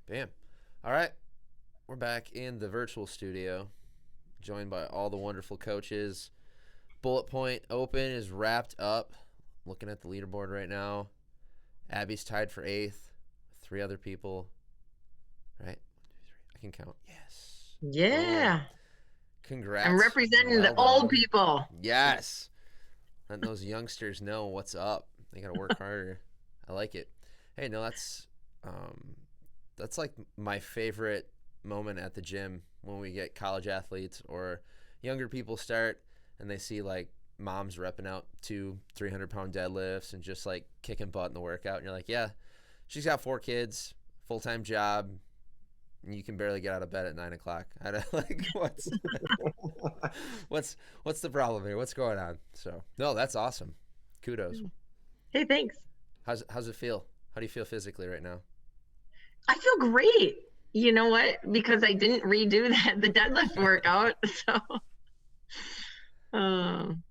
Bam. All right. We're back in the virtual studio, joined by all the wonderful coaches. Bullet Point Open is wrapped up. Looking at the leaderboard right now. Abby's tied for 8th. 3 other people. Right? 1, 2, 3. I can count. Yes. Boom. Yeah. I'm Congrats. representing the Well old done. people. Yes. Letting those youngsters know what's up. They got to work harder. I like it. Hey, no, that's like my favorite moment at the gym when we get college athletes or younger people start and they see like moms repping out 200-300 pound deadlifts and just like kicking butt in the workout. And you're like, yeah, she's got 4 kids, full-time job, and you can barely get out of bed at 9 o'clock. I don't like what's the problem here? What's going on? So no, that's awesome. Kudos. Hey, thanks. How's it feel? How do you feel physically right now? I feel great. You know what? Because I didn't redo the deadlift workout. So um,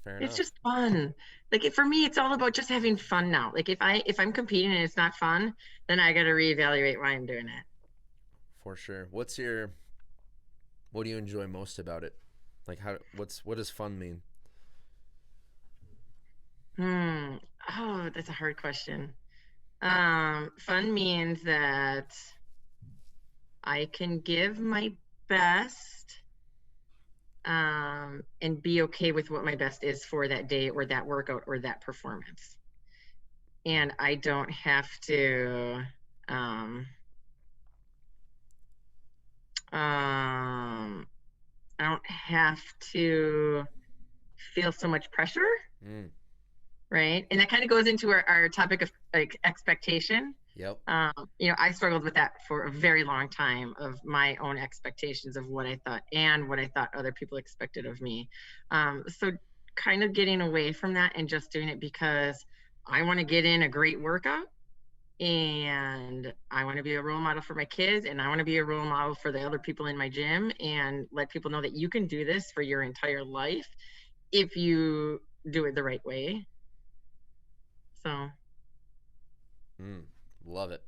Fair it's enough. just fun. Like for me, it's all about just having fun now. Like if I'm competing and it's not fun, then I got to reevaluate why I'm doing it. For sure. What do you enjoy most about it? Like what does fun mean? Hmm. Oh, that's a hard question. Fun means that I can give my best and be okay with what my best is for that day or that workout or that performance. And I don't have to um I don't have to feel so much pressure, Mm. right? And that kind of goes into our topic of like expectation. Yep. I struggled with that for a very long time of my own expectations of what I thought and what I thought other people expected of me. So kind of getting away from that and just doing it because I want to get in a great workout and I want to be a role model for my kids and I want to be a role model for the other people in my gym and let people know that you can do this for your entire life if you do it the right way. So, Mm. Love it.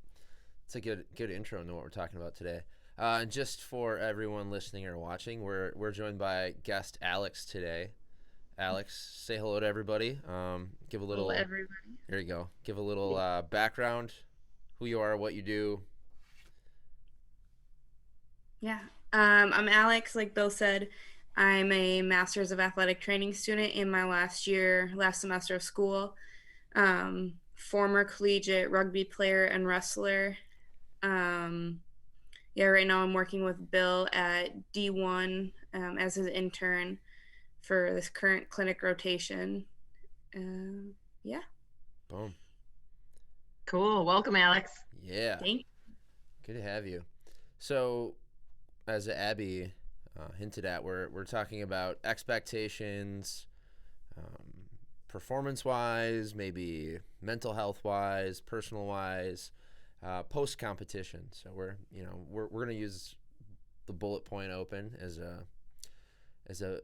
It's a good intro into what we're talking about today. And just for everyone listening or watching, we're joined by guest Alex today. Alex, say hello to everybody. Give a hello little. everybody. Here you go. Give a little background, who you are, what you do. Yeah. I'm Alex, like Bill said. I'm a Master's of Athletic Training student in my last semester of school. Former collegiate rugby player and wrestler. Right now I'm working with Bill at D1 as his intern for this current clinic rotation. Yeah. Boom. Cool. Welcome, Alex. Yeah. Thank you. Good to have you. So, as Abby hinted at, we're talking about expectations, performance wise, maybe mental health wise, personal wise, post competition. So we're gonna use the Bullet Point Open as a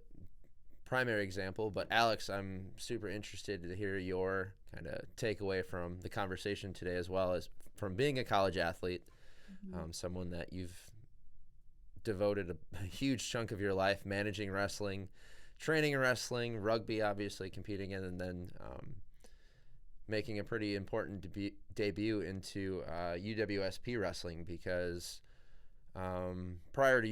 primary example. But Alex, I'm super interested to hear your kind of takeaway from the conversation today, as well as from being a college athlete, someone that you've devoted a huge chunk of your life managing wrestling, training in wrestling, rugby, obviously competing in, and then making a pretty important debut into UWSP wrestling. Because prior to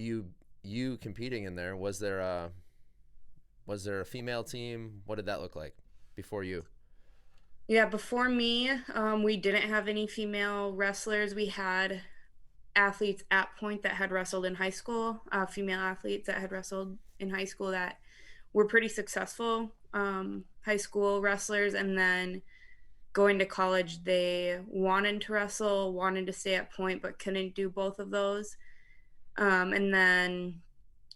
you competing in there, was there a female team? What did that look like before you? Yeah, before me, we didn't have any female wrestlers. We had athletes at Point that had wrestled in high school, female athletes that had wrestled in high school that were pretty successful high school wrestlers. And then going to college, they wanted to wrestle, wanted to stay at Point, but couldn't do both of those. And then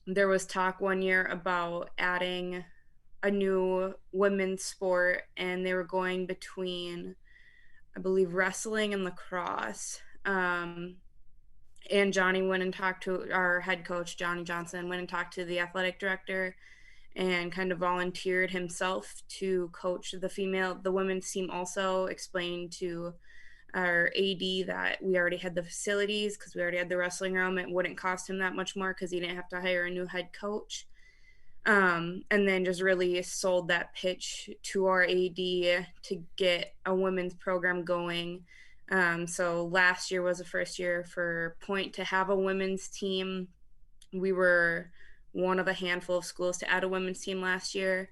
there was talk one year about adding a new women's sport, and they were going between, I believe, wrestling and lacrosse. And Johnny went and talked to our head coach, Johnny Johnson, went and talked to the athletic director and kind of volunteered himself to coach the women's team, also explained to our AD that we already had the facilities because we already had the wrestling room. It wouldn't cost him that much more because he didn't have to hire a new head coach. And then just really sold that pitch to our AD to get a women's program going. So last year was the first year for Point to have a women's team. We were one of a handful of schools to add a women's team last year.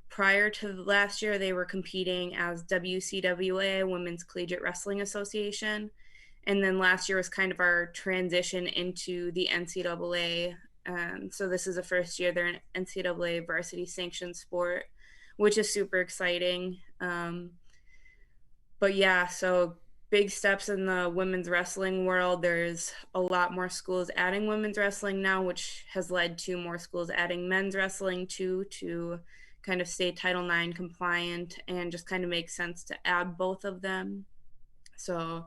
Prior to last year, they were competing as WCWA, Women's Collegiate Wrestling Association. And then last year was kind of our transition into the NCAA. So this is the first year they're an NCAA varsity sanctioned sport, which is super exciting. But yeah, so big steps in the women's wrestling world. There's a lot more schools adding women's wrestling now, which has led to more schools adding men's wrestling too, to kind of stay Title IX compliant and just kind of makes sense to add both of them. So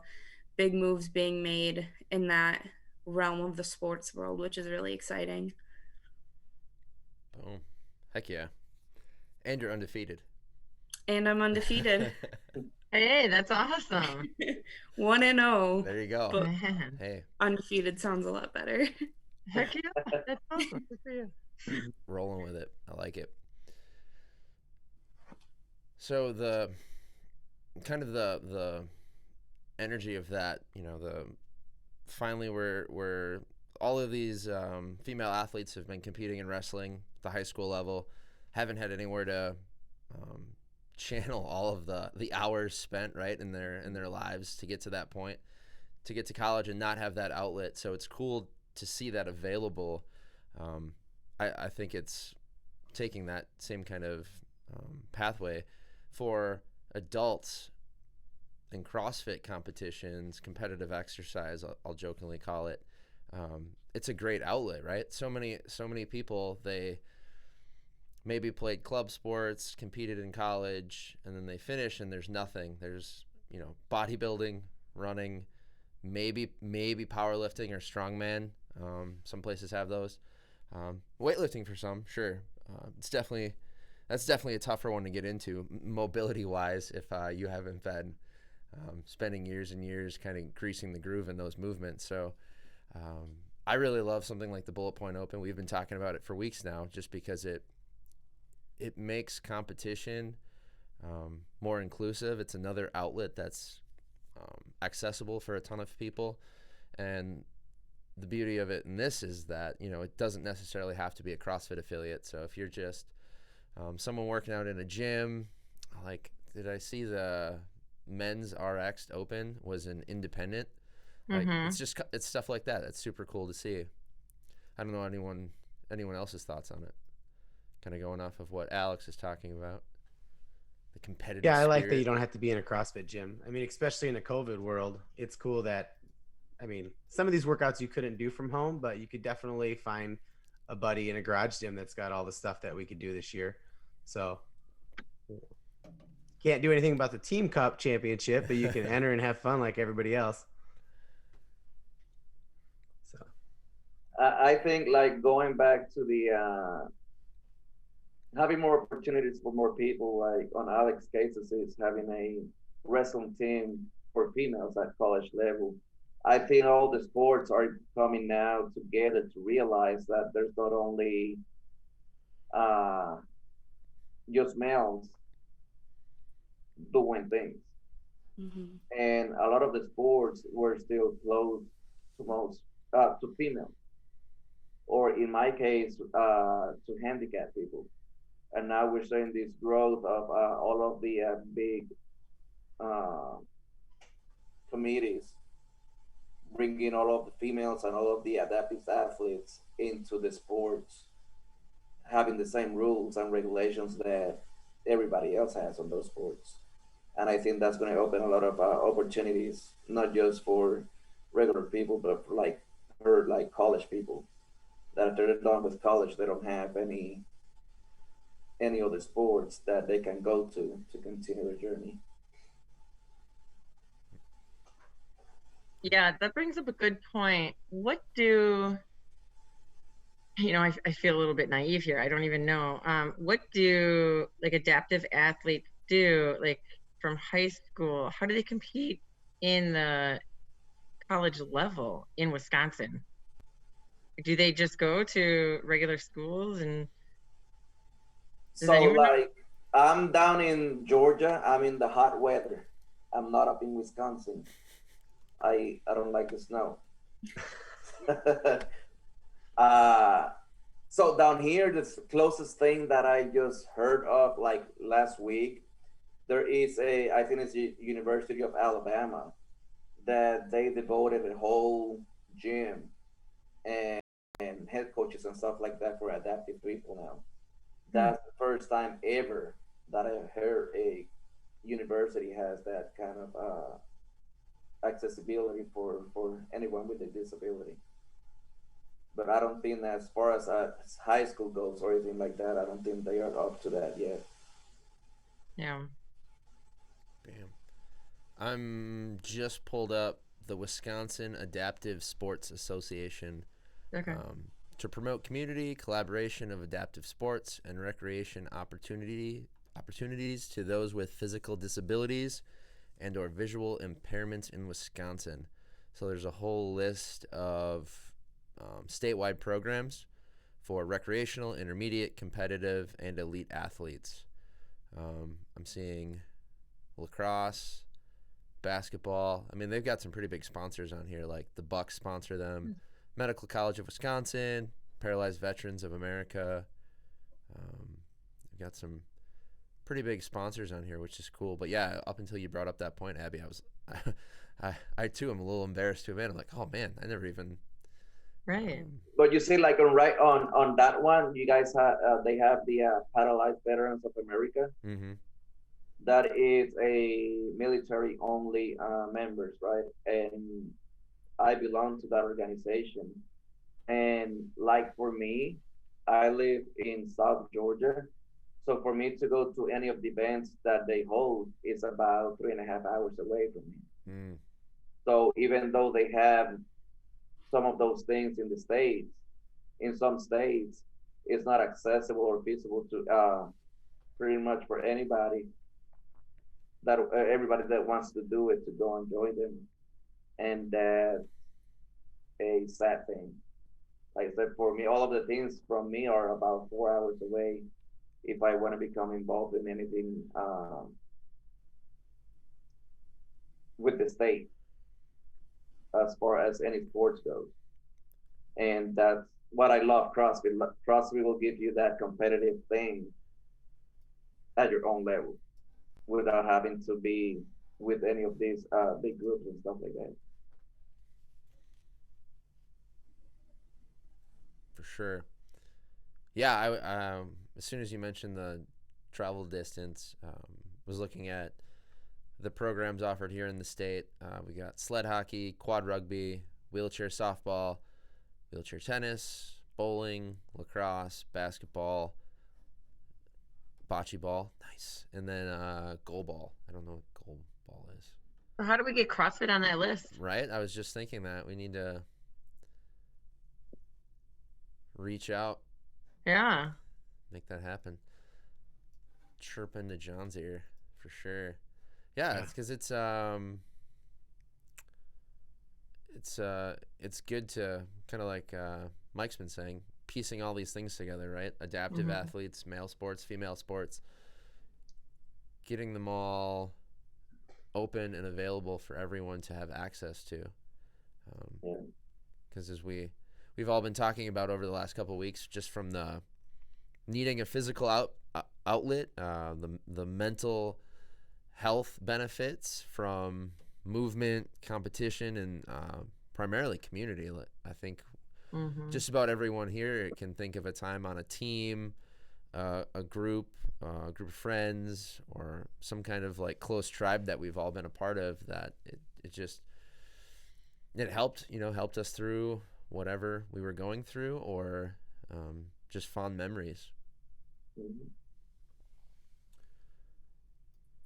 big moves being made in that realm of the sports world, which is really exciting. Boom. Heck yeah. And you're undefeated. And I'm undefeated. Hey, that's awesome. 1-0. There you go. But Man. Hey, undefeated sounds a lot better. Heck yeah, that's awesome. Good for you. rolling with it. I like it. So the kind of the energy of that, you know, the finally we're all of these female athletes have been competing in wrestling at the high school level, haven't had anywhere to channel all of the hours spent right in their lives to get to that point, to get to college and not have that outlet. So it's cool to see that available. I think it's taking that same kind of pathway for adults in CrossFit competitions, competitive exercise, I'll jokingly call it. It's a great outlet, right? So many people, they maybe played club sports, competed in college, and then they finish and there's nothing. There's, you know, bodybuilding, running, maybe powerlifting or strongman. Some places have those. Weightlifting for some, sure. That's definitely a tougher one to get into mobility wise if you haven't been spending years and years kind of greasing the groove in those movements. So I really love something like the Bullet Point Open. We've been talking about it for weeks now just because it makes competition more inclusive. It's another outlet that's accessible for a ton of people. And the beauty of it in this is that, you know, it doesn't necessarily have to be a CrossFit affiliate. So if you're just someone working out in a gym, like, did I see the men's RX Open was an independent? Like, it's stuff like that. It's super cool to see. I don't know anyone else's thoughts on it. Kind of going off of what Alex is talking about, the competitive. Yeah, I like spirit. that you don't have to be in a CrossFit gym. I mean, especially in the COVID world, it's cool that, I mean, some of these workouts you couldn't do from home, but you could definitely find a buddy in a garage gym that's got all the stuff that we could do this year. So can't do anything about the Team Cup championship, but you can enter and have fun like everybody else. So I think, like, going back to the having more opportunities for more people, like on Alex's cases, is having a wrestling team for females at college level. I think all the sports are coming now together to realize that there's not only just males doing things. And a lot of the sports were still closed to most to females, or in my case, to handicapped people. And now we're seeing this growth of all of the big committees bringing all of the females and all of the adaptive athletes into the sports, having the same rules and regulations that everybody else has on those sports. And I think that's going to open a lot of opportunities, not just for regular people, but for like college people, that if they're done with college, they don't have any other sports that they can go to continue their journey. Yeah, that brings up a good point. What do, I feel a little bit naive here. I don't even know. What do like adaptive athletes do, like from high school? How do they compete in the college level in Wisconsin? Do they just go to regular schools? And does So anyone know? like I'm down in Georgia. I'm in the hot weather. I'm not up in Wisconsin. I don't like the snow. uh, so down here, the closest thing that I just heard of like last week, there is I think it's the University of Alabama that they devoted a whole gym and, and head coaches and stuff like that for adaptive people now. That's the first time ever that I heard a university has that kind of accessibility for anyone with a disability. But I don't think that as far as high school goes or anything like that, I don't think they are up to that yet. Yeah. Bam. I'm just pulled up the Wisconsin Adaptive Sports Association Okay. to promote community collaboration of adaptive sports and recreation opportunities to those with physical disabilities and or visual impairments in Wisconsin. So there's a whole list of statewide programs for recreational, intermediate, competitive, and elite athletes. I'm seeing lacrosse, basketball. I mean, they've got some pretty big sponsors on here, like the Bucks sponsor them, Medical College of Wisconsin, Paralyzed Veterans of America. They've got some pretty big sponsors on here, which is cool. But yeah, up until you brought up that point, Abby, I too am a little embarrassed to admit. I'm like, oh man, I never even. Right. But you see, like on that one, you guys have they have the Paralyzed Veterans of America. Mm-hmm. That is a military only members, right? And I belong to that organization. And like for me, I live in South Georgia. So for me to go to any of the events that they hold is about 3.5 hours away from me. Mm. So even though they have some of those things in the states, in some states, it's not accessible or feasible to pretty much for anybody that everybody that wants to do it to go and join them, and that's a sad thing. Like I said, for me, all of the things from me are about 4 hours away. If I want to become involved in anything with the state, as far as any sports goes, and that's what I love. CrossFit. CrossFit will give you that competitive thing at your own level, without having to be with any of these big groups and stuff like that. For sure. Yeah, I as soon as you mentioned the travel distance, was looking at the programs offered here in the state. We got sled hockey, quad rugby, wheelchair softball, wheelchair tennis, bowling, lacrosse, basketball, bocce ball, nice, and then goal ball. I don't know what goal ball is. So how do we get CrossFit on that list? Right? I was just thinking that we need to reach out, Yeah. make that happen. Chirp into John's ear for sure. Yeah, it's because it's good to kind of like Mike's been saying, piecing all these things together, right? Adaptive athletes, male sports, female sports, getting them all open and available for everyone to have access to. Because as we've all been talking about over the last couple of weeks, just from the needing a physical outlet, the mental health benefits from movement, competition, and primarily community. I think just about everyone here can think of a time on a team, a group of friends, or some kind of like close tribe that we've all been a part of, that it helped us through whatever we were going through, or just fond memories.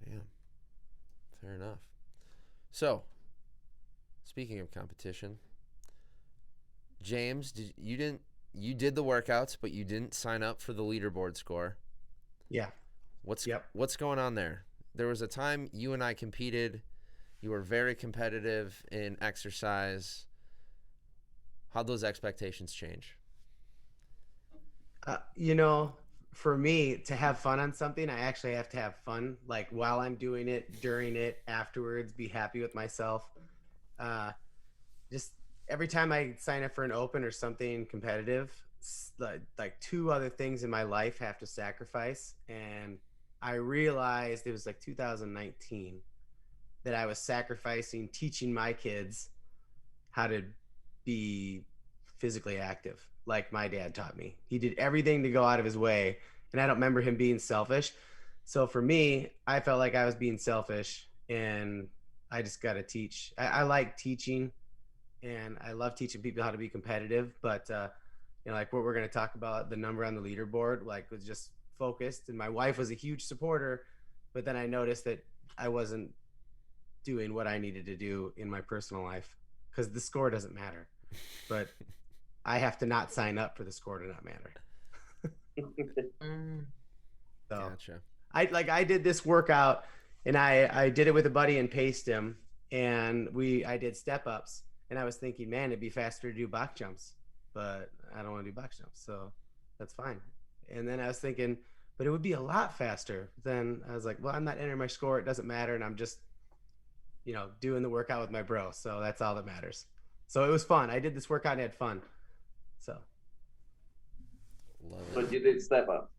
Bam. Fair enough. So, speaking of competition, James, you did the workouts, but you didn't sign up for the leaderboard score. Yeah. What's going on there? There was a time you and I competed You were very competitive in exercise. How'd those expectations change? You know, for me to have fun on something, I actually have to have fun, like while I'm doing it, during it, afterwards, be happy with myself. Uh, just every time I sign up for an open or something competitive, like two other things in my life have to sacrifice. And I realized it was like 2019 that I was sacrificing teaching my kids how to be physically active like my dad taught me. He did everything to go out of his way, and I don't remember him being selfish. So for me, I felt like I was being selfish, and I just got to teach. I like teaching, and I love teaching people how to be competitive. But like what we're going to talk about, the number on the leaderboard, like was just focused. And my wife was a huge supporter, but then I noticed that I wasn't doing what I needed to do in my personal life because the score doesn't matter. But I have to not sign up for the score to not matter. So Gotcha. I did this workout, and I did it with a buddy and paced him, and I did step ups, and I was thinking, man, it'd be faster to do box jumps, but I don't want to do box jumps, so that's fine. And then I was thinking, but it would be a lot faster. Then I was like, well, I'm not entering my score, it doesn't matter, and I'm just doing the workout with my bro, so that's all that matters. So it was fun. I did this workout and had fun. So Love it. But you did step up.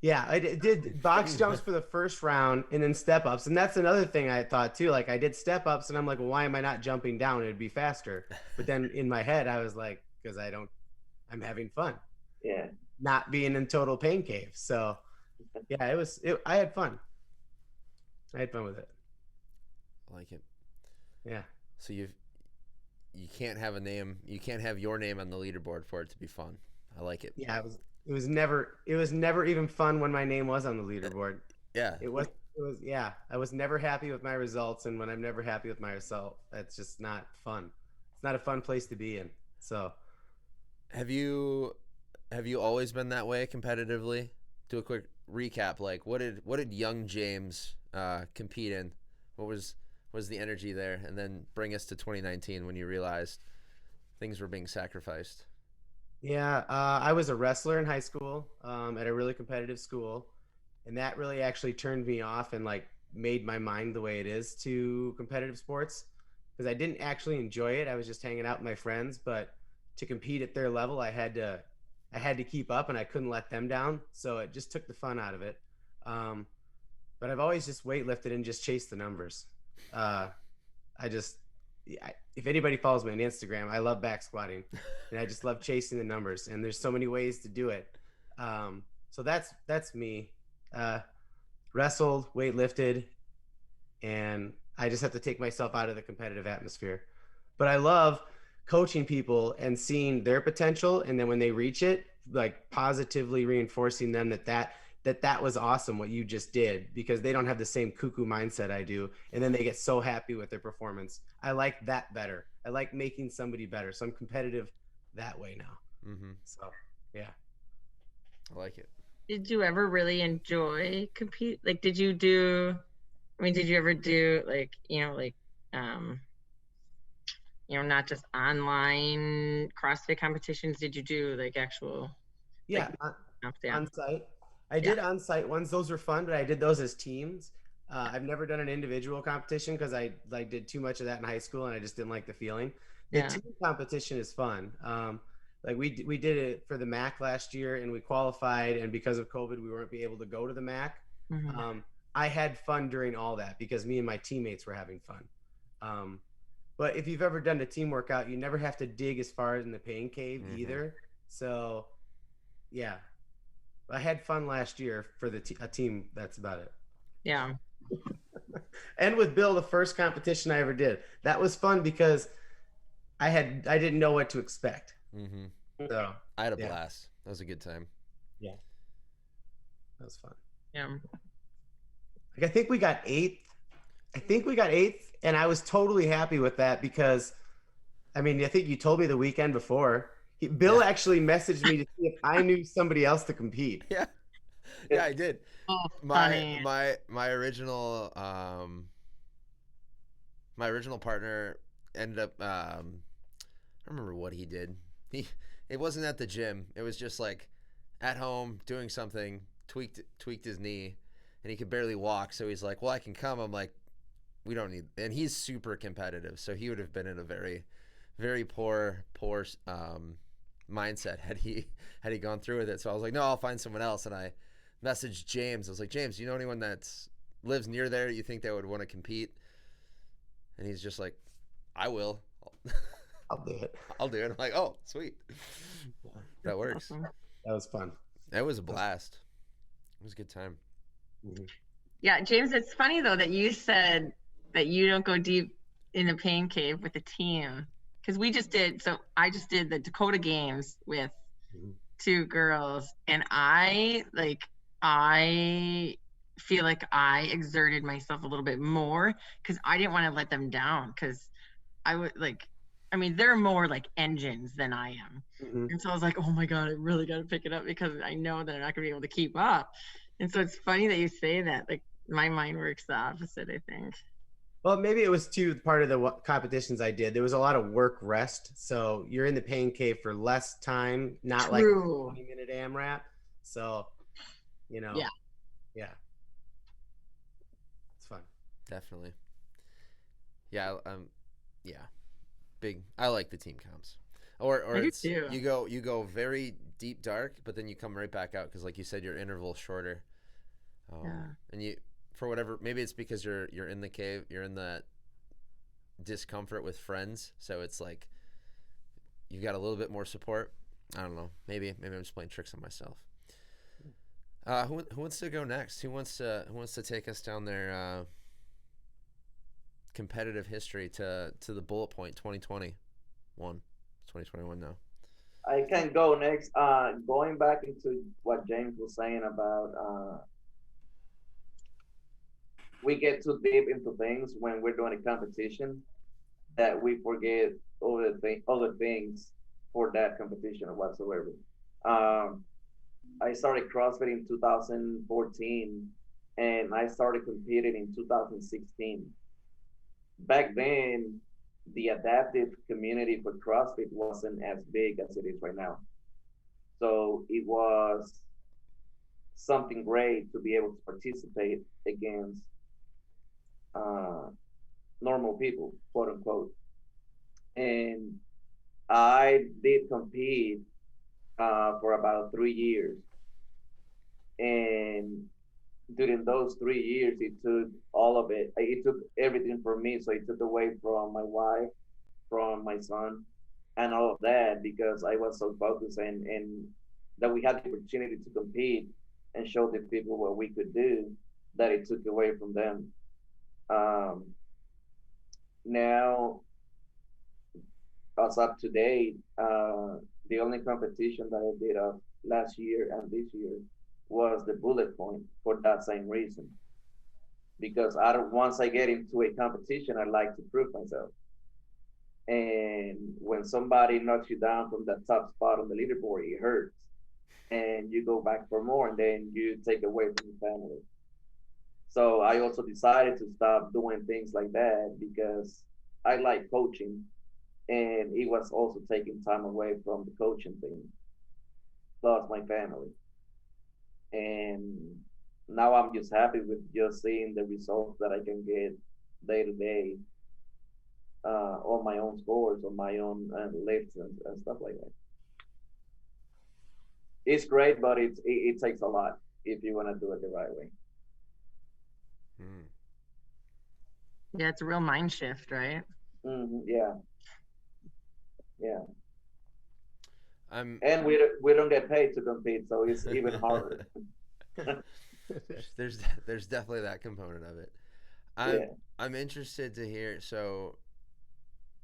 yeah, I did box jumps for the first round and then step ups. And that's another thing I thought too. Like I did step ups and I'm like, well, why am I not jumping down? It'd be faster. But then in my head, I was like, because I'm having fun. Yeah. Not being in total pain cave. So yeah, I had fun. I had fun with it. I like it. Yeah. So you can't have a name. You can't have your name on the leaderboard for it to be fun. I like it. Yeah, it was never even fun when my name was on the leaderboard. Yeah. It was yeah. I was never happy with my results, and when I'm never happy with my result, that's just not fun. It's not a fun place to be in. So Have you always been that way competitively? Do a quick recap. Like what did young James compete in? What was the energy there? And then bring us to 2019 when you realized things were being sacrificed. yeah, I was a wrestler in high school at a really competitive school, and that really actually turned me off and like made my mind the way it is to competitive sports because I didn't actually enjoy it. I was just hanging out with my friends, but to compete at their level, I had to keep up, and I couldn't let them down. So it just took the fun out of it. But I've always just weightlifted and just chased the numbers. If anybody follows me on Instagram, I love back squatting, and I just love chasing the numbers. And there's so many ways to do it. So that's me. Wrestled, weightlifted, and I just have to take myself out of the competitive atmosphere. But I love coaching people and seeing their potential, and then when they reach it, like positively reinforcing them that was awesome what you just did, because they don't have the same cuckoo mindset I do, and then they get so happy with their performance. I like that better. I like making somebody better, so I'm competitive that way now. Mm-hmm. So yeah, I like it. Did you ever really enjoy compete? Like, did you ever do like, not just online CrossFit competitions? Did you do like actual? yeah, on site. I did on-site ones. Those were fun, but I did those as teams. I've never done an individual competition because I did too much of that in high school, and I just didn't like the feeling. The team competition is fun. Like we did it for the MAC last year, and we qualified, and because of COVID, we weren't able to go to the MAC. Mm-hmm. I had fun during all that because me and my teammates were having fun. But if you've ever done a team workout, you never have to dig as far in the pain cave either. So yeah. I had fun last year for a team. That's about it. Yeah. And with Bill, the first competition I ever did, that was fun because I didn't know what to expect. Mm-hmm. So I had a blast. That was a good time. Yeah, that was fun. Yeah. Like I think we got eighth, and I was totally happy with that because, I mean, I think you told me the weekend before. Bill actually messaged me to see if I knew somebody else to compete. Yeah, I did. Oh, my original my original partner ended up. I don't remember what he did. It wasn't at the gym. It was just like at home doing something. Tweaked his knee, and he could barely walk. So he's like, "Well, I can come." I'm like, "We don't need." And he's super competitive, so he would have been in a very, very poor mindset had he gone through with it. So I was like, "No, I'll find someone else." And I messaged James. I was like, "James, do you know anyone that lives near there? You think they would want to compete?" And he's just like, "I will. I'll do it. I'll do it." I'm like, "Oh, sweet, that works." Awesome. That was fun. That was a blast. It was a good time. Mm-hmm. Yeah, James, it's funny though that you said that you don't go deep in the pain cave with the team, because I just did the Dakota Games with Mhm. 2 girls, and I feel like I exerted myself a little bit more because I didn't want to let them down, because they're more like engines than I am. Mhm. And so I was like, oh my God, I really got to pick it up because I know that I'm not going to be able to keep up. And so it's funny that you say that. Like, my mind works the opposite, I think. Well, maybe it was too part of the competitions I did. There was a lot of work rest, so you're in the pain cave for less time, not like a True. 20-minute AMRAP. So, Yeah. yeah, it's fun. Definitely. Yeah. Yeah. Big. I like the team comps. Or I do it's too. you go very deep dark, but then you come right back out because, like you said, your interval's shorter. Yeah. And you, for whatever, maybe it's because you're in the cave, you're in that discomfort with friends, so it's like you've got a little bit more support. I don't know. Maybe I'm just playing tricks on myself. Who wants to go next? Who wants to take us down their competitive history to the bullet point 2021? 2021 now. I can go next. Going back into what James was saying about we get too deep into things when we're doing a competition that we forget other things for that competition or whatsoever. Um, I started CrossFit in 2014, and I started competing in 2016. Back then, the adaptive community for CrossFit wasn't as big as it is right now. So it was something great to be able to participate against uh, normal people, quote unquote. And I did compete for about 3 years. And during those 3 years, it took all of it. It took everything from me. So it took away from my wife, from my son, and all of that because I was so focused and that we had the opportunity to compete and show the people what we could do that it took away from them. Um, Now, as up to date, the only competition that I did last year and this year was the bullet point for that same reason. Because once I get into a competition, I like to prove myself. And when somebody knocks you down from that top spot on the leaderboard, it hurts. And you go back for more, and then you take away from your family. So I also decided to stop doing things like that because I like coaching, and it was also taking time away from the coaching thing, plus my family. And now I'm just happy with just seeing the results that I can get day to day on my own scores, on my own lifts and stuff like that. It's great, but it takes a lot if you want to do it the right way. Mm. Yeah, it's a real mind shift, right? Yeah, yeah. I'm And we don't get paid to compete, so it's even harder. there's definitely that component of it. Yeah. I'm interested to hear. So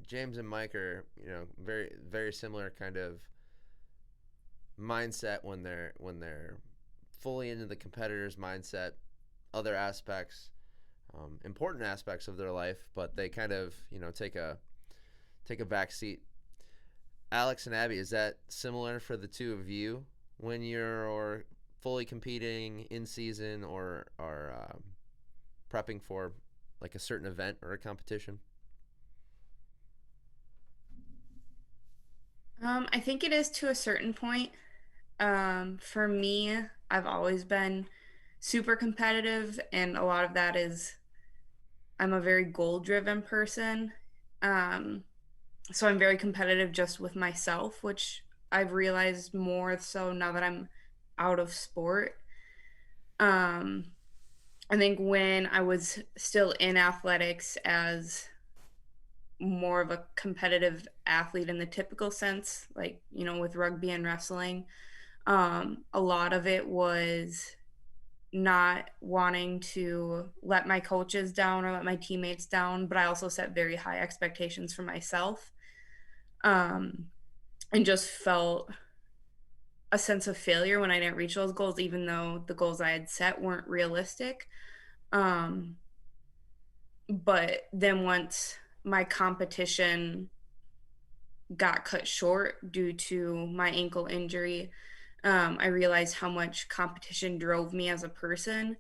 James and Mike are, very very similar kind of mindset when they're fully into the competitor's mindset. Other aspects, important aspects of their life, but they kind of take a back seat. Alex and Abby, is that similar for the two of you when you're fully competing in season or prepping for like a certain event or a competition? I think it is to a certain point. For me, I've always been super competitive, and a lot of that is I'm a very goal driven person. Um, so I'm very competitive just with myself, which I've realized more so now that I'm out of sport. Um, I think when I was still in athletics as more of a competitive athlete in the typical sense, like, with rugby and wrestling, a lot of it was not wanting to let my coaches down or let my teammates down, but I also set very high expectations for myself, um, and just felt a sense of failure when I didn't reach those goals, even though the goals I had set weren't realistic. Um, but then once my competition got cut short due to my ankle injury, I realized how much competition drove me as a person.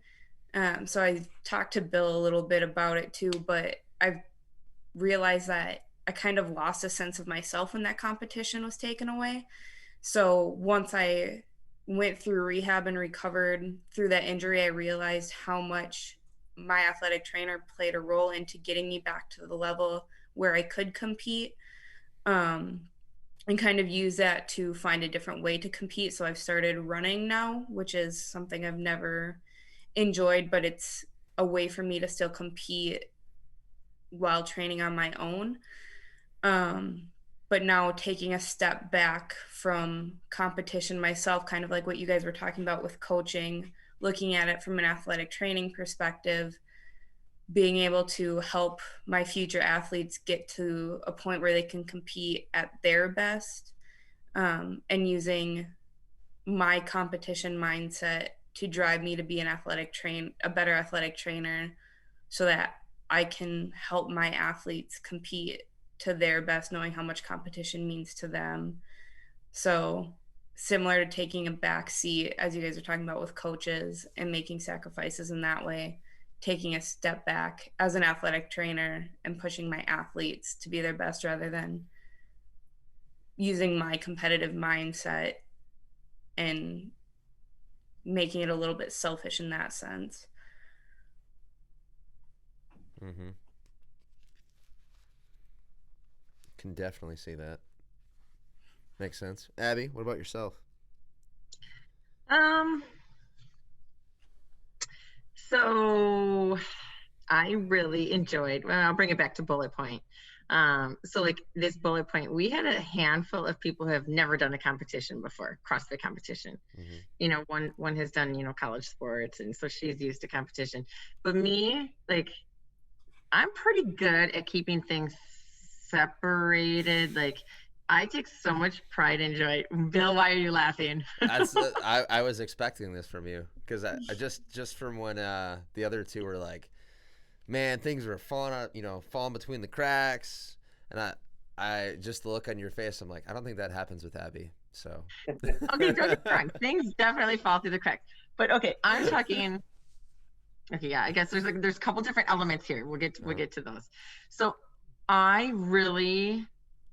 So I talked to Bill a little bit about it too, but I've realized that I kind of lost a sense of myself when that competition was taken away. So once I went through rehab and recovered through that injury, I realized how much my athletic trainer played a role into getting me back to the level where I could compete. Um, and kind of use that to find a different way to compete. So I've started running now, which is something I've never enjoyed, but it's a way for me to still compete while training on my own. Um, but now taking a step back from competition myself, kind of like what you guys were talking about with coaching, looking at it from an athletic training perspective, being able to help my future athletes get to a point where they can compete at their best, and using my competition mindset to drive me to be a better athletic trainer, so that I can help my athletes compete to their best, knowing how much competition means to them. So similar to taking a back seat, as you guys are talking about with coaches and making sacrifices in that way, taking a step back as an athletic trainer and pushing my athletes to be their best rather than using my competitive mindset and making it a little bit selfish in that sense. Mm-hmm. Can definitely see that. Makes sense. Abby, what about yourself? Um, so I really enjoyed, well, I'll bring it back to bullet point. So like this bullet point, we had a handful of people who have never done a competition before, CrossFit competition. Mm-hmm. One has done, college sports, and so she's used to competition. But me, like, I'm pretty good at keeping things separated. Like, I take so much pride and joy. Bill, why are you laughing? That's I was expecting this from you because I just from when the other two were like, man, things were falling out, falling between the cracks, and I just the look on your face, I'm like, I don't think that happens with Abby. So Okay, don't get me wrong. Things definitely fall through the cracks. But okay, I'm talking. Okay, yeah, I guess there's a couple different elements here. We'll get to those. So I really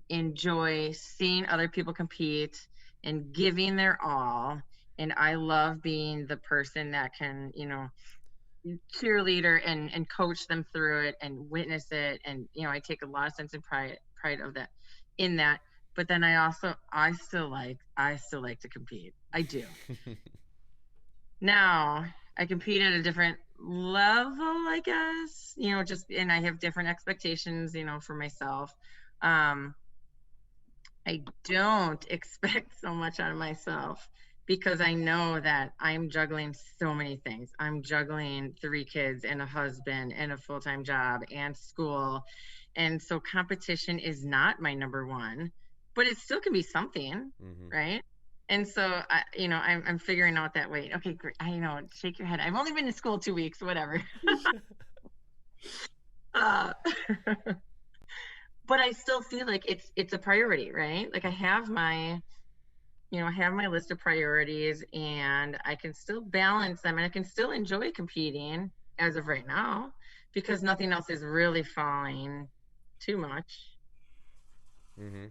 enjoy seeing other people compete and giving their all. And I love being the person that can, cheerleader and coach them through it and witness it. And, I take a lot of sense and pride of that in that. But then I still like to compete. I do. Now I compete at a different level, I guess, and I have different expectations, for myself. I don't expect so much out of myself because I know that I'm juggling so many things. I'm juggling 3 kids and a husband and a full-time job and school. And so competition is not my number one, but it still can be something, mm-hmm. right? And so, I'm figuring out that way. Okay, great. I know, shake your head. I've only been in school 2 weeks, whatever. uh, but I still feel like it's a priority, right? Like I have my list of priorities, and I can still balance them, and I can still enjoy competing as of right now because nothing else is really falling too much. Mm-hmm.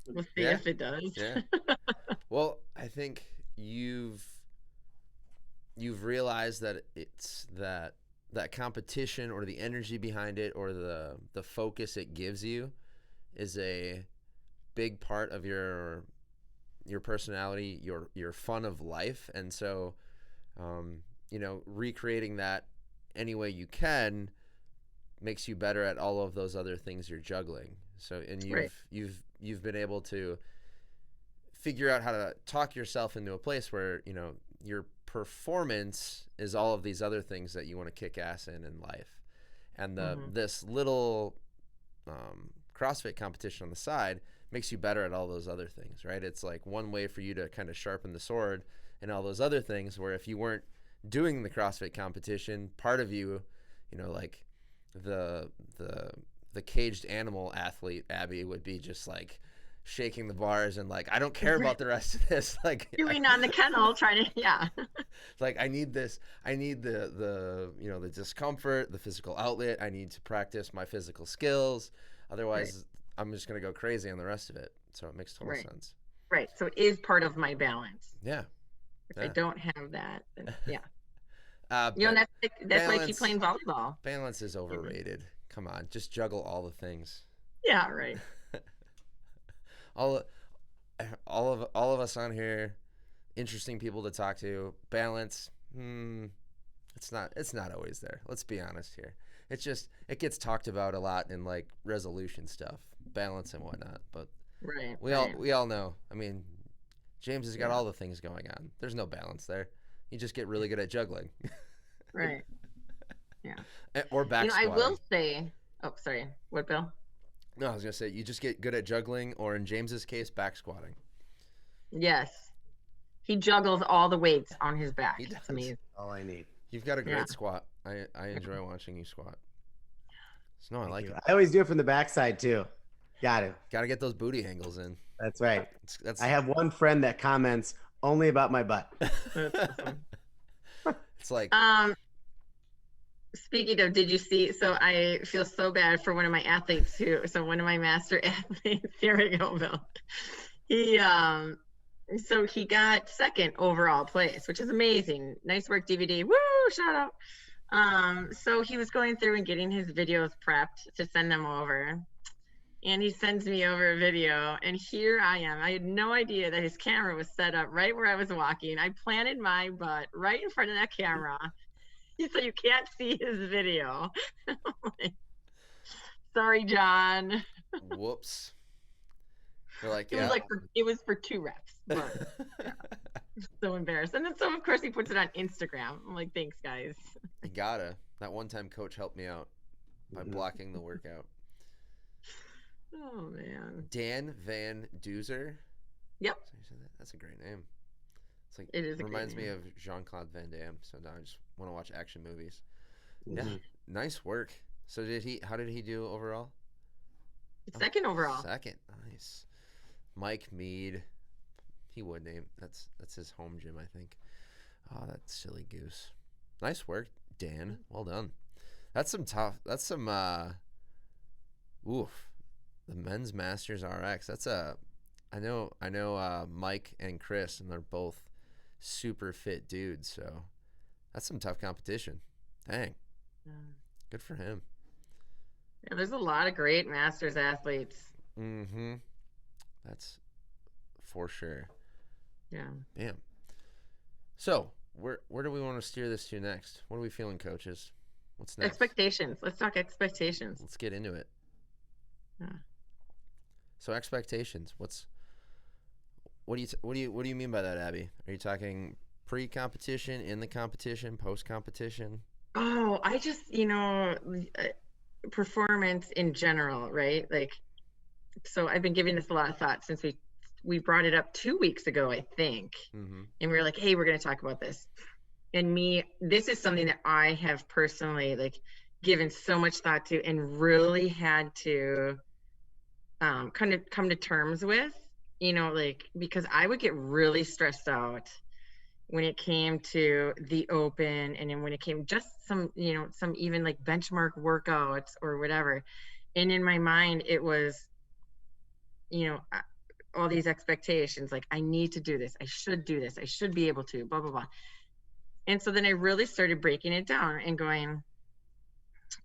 We'll see Yeah. if it does. Yeah. Well, I think you've realized that it's that competition or the energy behind it or the focus it gives you is a big part of your personality, your fun of life, and so recreating that any way you can makes you better at all of those other things you're juggling. So, and you've been able to figure out how to talk yourself into a place where your performance is all of these other things that you want to kick ass in life, and this little CrossFit competition on the side makes you better at all those other things, right? It's like one way for you to kind of sharpen the sword and all those other things, where if you weren't doing the CrossFit competition, part of you, like the caged animal athlete Abby would be just like shaking the bars and like, I don't care about the rest of this, like doing on the kennel trying to like I need this, I need the the discomfort, the physical outlet, I need to practice my physical skills, otherwise I'm just going to go crazy on the rest of it. So it makes total sense. Right. So it is part of my balance. Yeah. If I don't have that, then that's why I keep playing volleyball. Balance is overrated. Come on, just juggle all the things. Yeah, right. all of us on here, interesting people to talk to. Balance, it's not always there. Let's be honest here. It's just, it gets talked about a lot in like resolution stuff, balance and whatnot. But we all know. I mean, James has got all the things going on. There's no balance there. You just get really good at juggling. Right. Yeah. Or back squatting. I will say. Oh, sorry. What, Bill? No, I was gonna say you just get good at juggling, or in James's case, back squatting. Yes. He juggles all the weights on his back. That's amazing. All I need. You've got a great squat. I enjoy watching you squat. So, no, I like it. I always do it from the backside too. Got to get those booty angles in. That's right. That's I have one friend that comments only about my butt. That's awesome. It's like speaking of, did you see, so I feel so bad for one of my athletes too. So one of my master athletes, here we go, Bill. He got second overall place, which is amazing. Nice work, DVD. Woo, shout out. So he was going through and getting his videos prepped to send them over. And he sends me over a video, and here I am. I had no idea that his camera was set up right where I was walking. I planted my butt right in front of that camera, so you can't see his video. Sorry, John. Whoops. You're like, it was for 2 reps. But, so embarrassed. And then so of course he puts it on Instagram. I'm like, thanks, guys. You gotta. That one time coach helped me out by blocking the workout. Oh man. Dan Van Duzer. Yep. That's a great name. It's like it reminds me of Jean-Claude Van Damme. So now I just want to watch action movies. Mm-hmm. Yeah. Nice work. So how did he do overall? Second overall. Second. Nice. Mike Mead. He would name. That's his home gym, I think. Oh, that silly goose. Nice work, Dan. Well done. That's some oof. The men's Masters RX. I know Mike and Chris, and they're both super fit dudes, so that's some tough competition. Dang. Yeah. Good for him. Yeah, there's a lot of great Masters athletes. Mm-hmm. That's for sure. Yeah. Bam. So, where do we want to steer this to next? What are we feeling, coaches? What's next? Expectations. Let's talk expectations. Let's get into it. Yeah. So expectations. What do you mean by that, Abby? Are you talking pre-competition, in the competition, post-competition? Oh, I just, performance in general, right? Like, so I've been giving this a lot of thought since we brought it up 2 weeks ago, I think. Mm-hmm. And we were like, hey, we're going to talk about this. And this is something that I have personally given so much thought to and really had to kind of come to terms with, because I would get really stressed out when it came to the open, and then when it came just some even like benchmark workouts or whatever. And in my mind, it was, all these expectations, like I need to do this, I should do this, I should be able to, blah, blah, blah. And so then I really started breaking it down and going,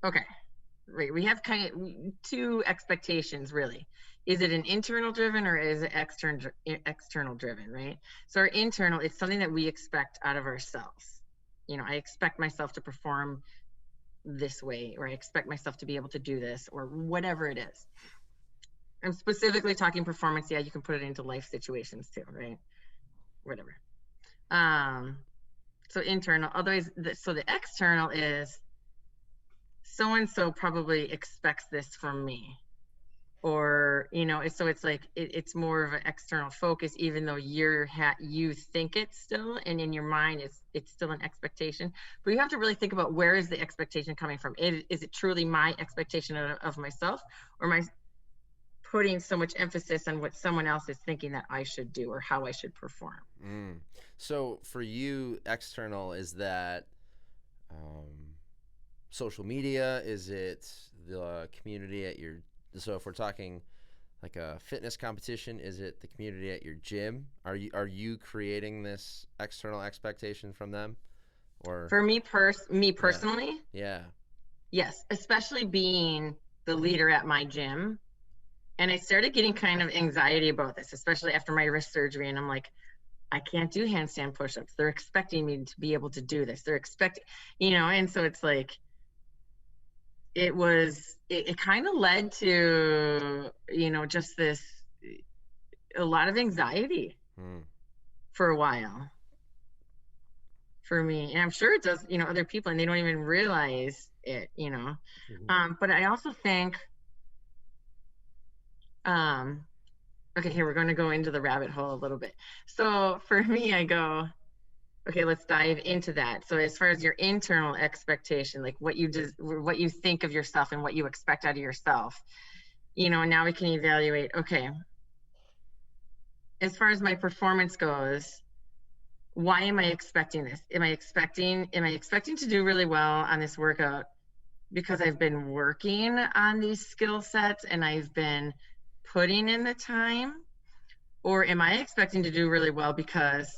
okay, right, we have kind of two expectations really. Is it an internal driven or is it external driven, right? So our internal, it's something that we expect out of ourselves. You know, I expect myself to perform this way, or I expect myself to be able to do this, or whatever it is. I'm specifically talking performance. Yeah, you can put it into life situations too, right? Whatever. So internal. Otherwise, so the external is so and so probably expects this from me, or you know. So it's like it's more of an external focus, even though you think it's still, and in your mind it's still an expectation. But you have to really think about, where is the expectation coming from? Is it truly my expectation of myself, or my putting so much emphasis on what someone else is thinking that I should do or how I should perform? So for you, external, is that social media? Is it the community at your, so if we're talking like a fitness competition, is it the community at your gym? Are you creating this external expectation from them? Or for me personally, yeah. Yes, especially being the leader at my gym. And I started getting kind of anxiety about this, especially after my wrist surgery. And I'm like, I can't do handstand push-ups. They're expecting me to be able to do this. They're expecting, you know, and so it's like, it kind of led to, you know, just a lot of anxiety for a while for me. And I'm sure it does, you know, other people, and they don't even realize it, you know. But I also think, okay, here we're going to go into the rabbit hole a little bit. So for me, I go, okay, let's dive into that. So as far as your internal expectation, like what you think of yourself and what you expect out of yourself, you know, now we can evaluate, okay, as far as my performance goes, why am I expecting this? Am I expecting to do really well on this workout because I've been working on these skill sets and I've been putting in the time? Or am I expecting to do really well because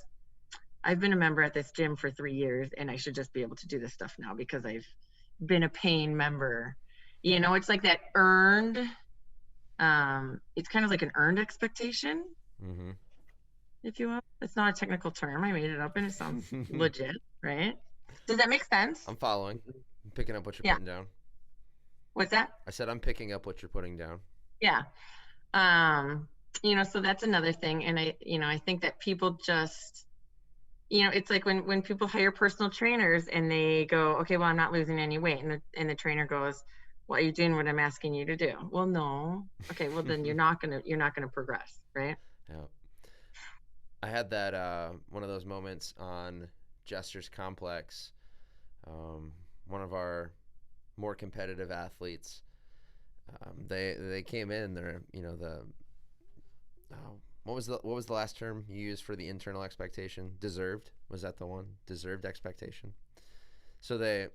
I've been a member at this gym for 3 years and I should just be able to do this stuff now because I've been a paying member? You know, it's like that earned, it's kind of like an earned expectation, if you will. It's not a technical term. I made it up and it sounds legit, right? Does that make sense? I'm following. I'm picking up what you're putting down. What's that? I said I'm picking up what you're putting down. Yeah. You know, so that's another thing. And I think that people just, you know, it's like when people hire personal trainers and they go, okay, well, I'm not losing any weight. And the trainer goes, well, are you doing what I'm asking you to do? Well, no. Okay, well then you're not gonna progress, right? Yeah. I had that one of those moments on Jester's Complex. One of our more competitive athletes, they came in. They're, you know, what was the last term you used for the internal expectation? Deserved, was that the one? Deserved expectation. So they're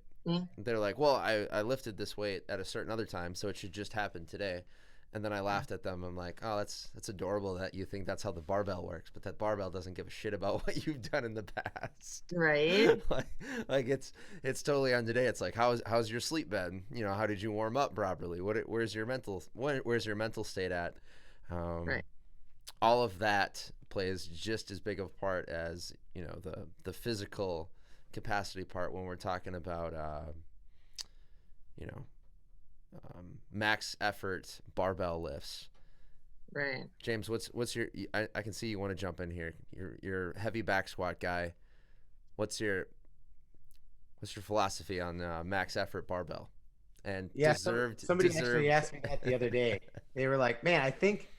like, well, I lifted this weight at a certain other time, so it should just happen today. And then I laughed at them. I'm like, oh, that's adorable that you think that's how the barbell works, but that barbell doesn't give a shit about what you've done in the past. Right. like it's totally on today. It's like, how's your sleep been? You know, how did you warm up properly? Where's your mental state at? Right. All of that plays just as big of a part as, you know, the physical capacity part when we're talking about max effort barbell lifts. Right. James, what's your, I can see you want to jump in here. You're a heavy back squat guy. What's your philosophy on max effort barbell and somebody actually asked me that the other day. They were like, man, I think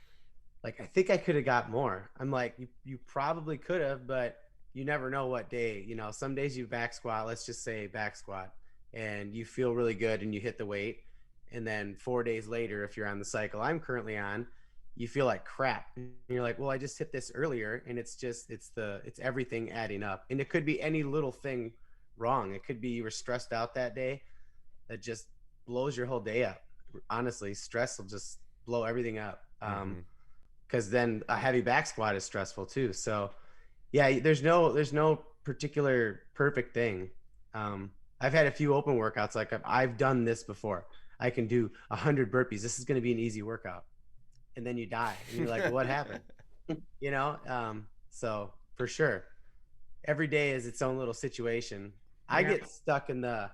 I could have got more. I'm like, you probably could have, but you never know what day. You know, some days you back squat, let's just say back squat, and you feel really good and you hit the weight. And then 4 days later, if you're on the cycle I'm currently on, you feel like crap. And you're like, well, I just hit this earlier. And it's everything adding up. And it could be any little thing wrong. It could be you were stressed out that day that just blows your whole day up. Honestly, stress will just blow everything up. because then a heavy back squat is stressful too. So yeah, there's no particular perfect thing. I've had a few open workouts. Like I've done this before. I can do 100 burpees. This is going to be an easy workout. And then you die and you're like, what happened? You know? So for sure, every day is its own little situation. I Yeah. get stuck in the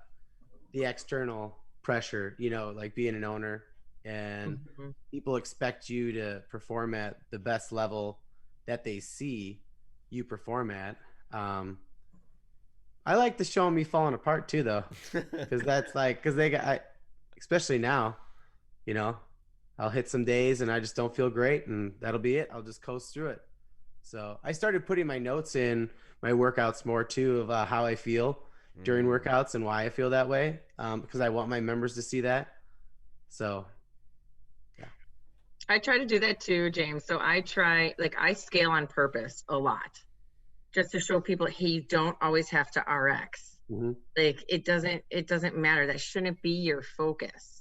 external pressure, you know, like being an owner, and Mhm. people expect you to perform at the best level that they see you perform at. Um, I like to show me falling apart too, though, because that's like, because especially now, you know, I'll hit some days and I just don't feel great, and that'll be it. I'll just coast through it. So I started putting my notes in my workouts more too of how I feel during workouts and why I feel that way, because I want my members to see that. So yeah. I try to do that too, James. So I try, like, I scale on purpose a lot just to show people, hey, you don't always have to RX. Mm-hmm. Like, it doesn't matter. That shouldn't be your focus.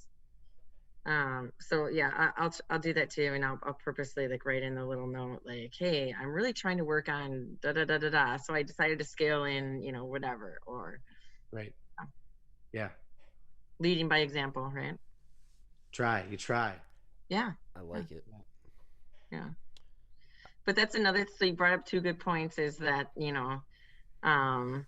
So yeah, I'll do that too, and I'll purposely like write in the little note like, hey, I'm really trying to work on da da da da da. So I decided to scale in, you know, whatever, or Right. Yeah. leading by example, right? You try. Yeah, I like it. yeah. But that's another. So you brought up two good points. Is that um,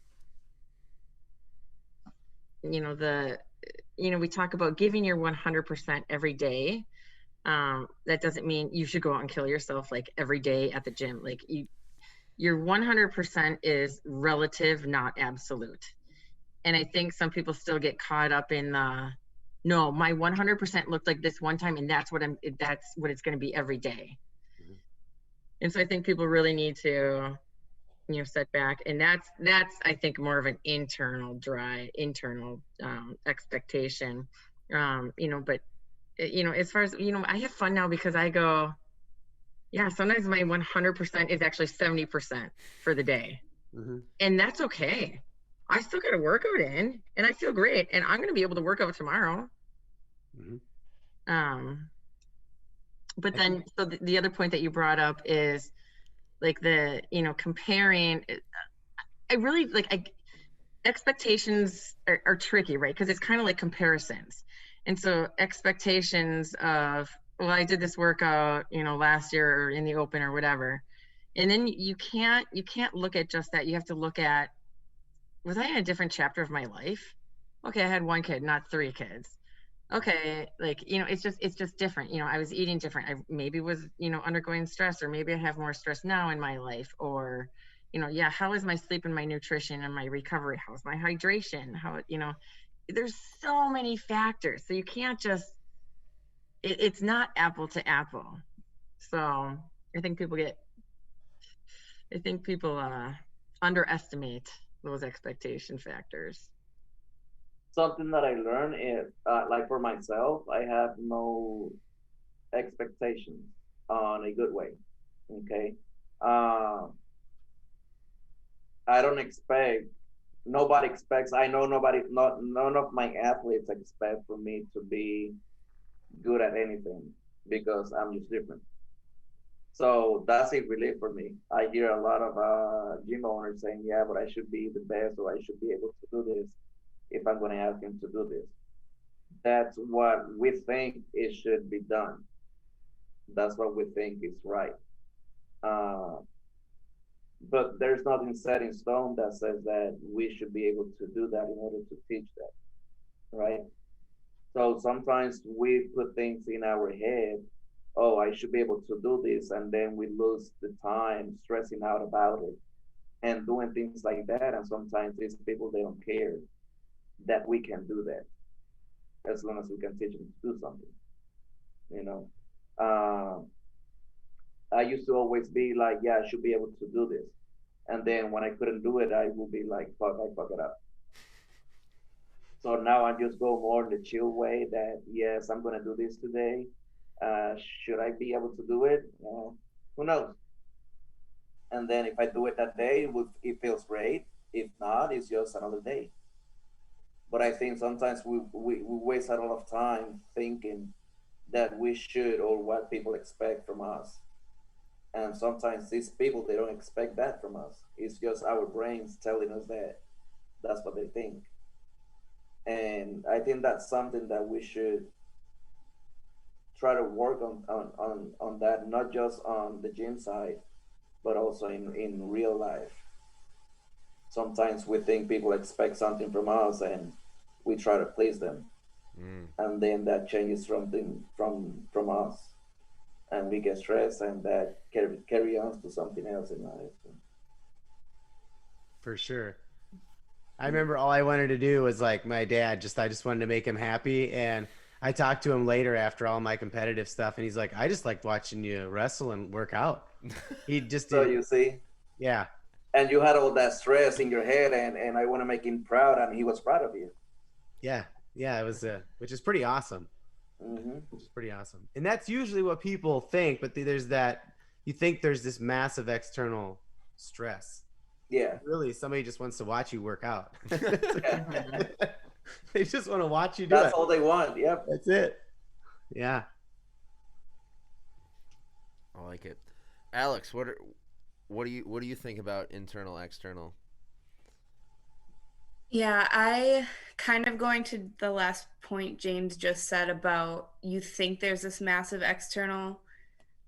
we talk about giving your 100% every day. That doesn't mean you should go out and kill yourself like every day at the gym. Like your 100% is relative, not absolute. And I think some people still get caught up in no, my 100% looked like this one time, and that's what it's going to be every day. Mm-hmm. And so I think people really need to, set back, and that's I think more of an internal expectation. But as far as I have fun now because I go, yeah, sometimes my 100% is actually 70% for the day. Mm-hmm. And that's okay. I still got a workout in and I feel great, and I'm going to be able to work out tomorrow. Mm-hmm. But then, so the other point that you brought up is like the, comparing. I really expectations are tricky, right? Because it's kind of like comparisons. And so expectations of, well, I did this workout, last year or in the open or whatever. And then you can't look at just that. You have to look at, was I in a different chapter of my life? Okay, I had one kid, not three kids. Okay, it's just different. I was eating different. I maybe was, undergoing stress, or maybe I have more stress now in my life, or, yeah, how is my sleep and my nutrition and my recovery? How's my hydration? There's so many factors. So you can't just, it's not apple to apple. So I think people underestimate those expectation factors. Something that I learned is like for myself, I have no expectations on a good way. Okay. I don't expect, nobody expects, I know none of my athletes expect for me to be good at anything because I'm just different. So that's a relief for me. I hear a lot of gym owners saying, yeah, but I should be the best, or I should be able to do this if I'm going to ask him to do this. That's what we think it should be done. That's what we think is right. Uh, but there's nothing set in stone that says that we should be able to do that in order to teach that, right? So sometimes we put things in our head, oh, I should be able to do this, and then we lose the time stressing out about it and doing things like that. And sometimes these people, they don't care that we can do that as long as we can teach them to do something, you know. I used to always be like, yeah, I should be able to do this. And then when I couldn't do it, I would be like, fuck, I fuck it up. So now I just go more in the chill way that, yes, I'm going to do this today. Should I be able to do it? Who knows? And then if I do it that day, it feels great. If not, it's just another day. But I think sometimes we waste a lot of time thinking that we should, or what people expect from us. And sometimes these people, they don't expect that from us. It's just our brains telling us that that's what they think. And I think that's something that we should try to work on that, not just on the gym side, but also in real life. Sometimes we think people expect something from us and we try to please them. And then that changes from us, and we get stressed, and that carry on to something else in life. For sure. I remember all I wanted to do was like my dad, I just wanted to make him happy. And I talked to him later after all my competitive stuff, and he's like, I just liked watching you wrestle and work out. He just So did. you see, Yeah. and you had all that stress in your head, and I want to make him proud, and he was proud of you. Yeah. Yeah. It was, which is pretty awesome. Which is pretty awesome. And that's usually what people think, but there's that, you think there's this massive external stress. Yeah. Really, somebody just wants to watch you work out. Yeah. They just want to watch you do That's it. all they want. Yep. That's it. Yeah. I like it. Alex, what do you think about internal, external? Yeah, I kind of going to the last point James just said about you think there's this massive external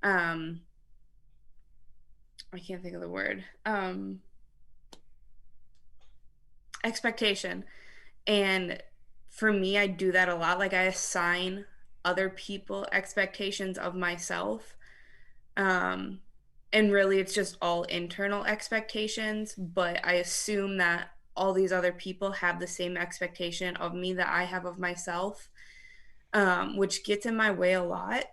I can't think of the word. Expectation. And for me, I do that a lot. Like I assign other people expectations of myself. And really it's just all internal expectations, but I assume that all these other people have the same expectation of me that I have of myself, which gets in my way a lot.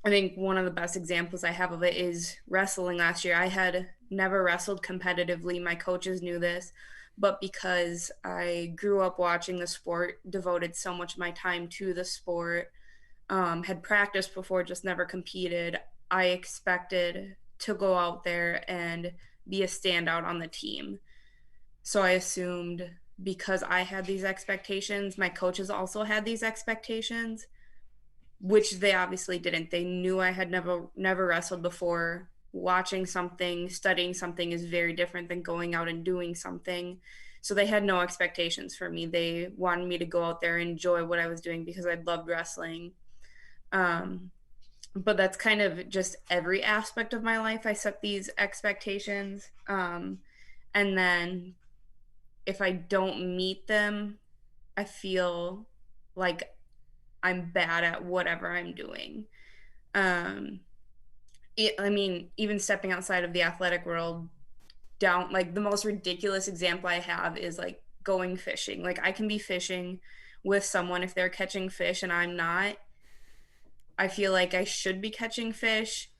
I think one of the best examples I have of it is wrestling last year. I had never wrestled competitively. My coaches knew this, but because I grew up watching the sport, devoted so much of my time to the sport, had practiced before, just never competed, I expected to go out there and be a standout on the team. So I assumed because I had these expectations, my coaches also had these expectations, which they obviously didn't. They knew I had never wrestled before. Watching something, studying something is very different than going out and doing something. So they had no expectations for me. They wanted me to go out there and enjoy what I was doing because I loved wrestling. But that's kind of just every aspect of my life. I set these expectations. And then if I don't meet them, I feel like I'm bad at whatever I'm doing. I mean, even stepping outside of the athletic world, down like the most ridiculous example I have is like going fishing. Like I can be fishing with someone if they're catching fish and I'm not. I feel like I should be catching fish,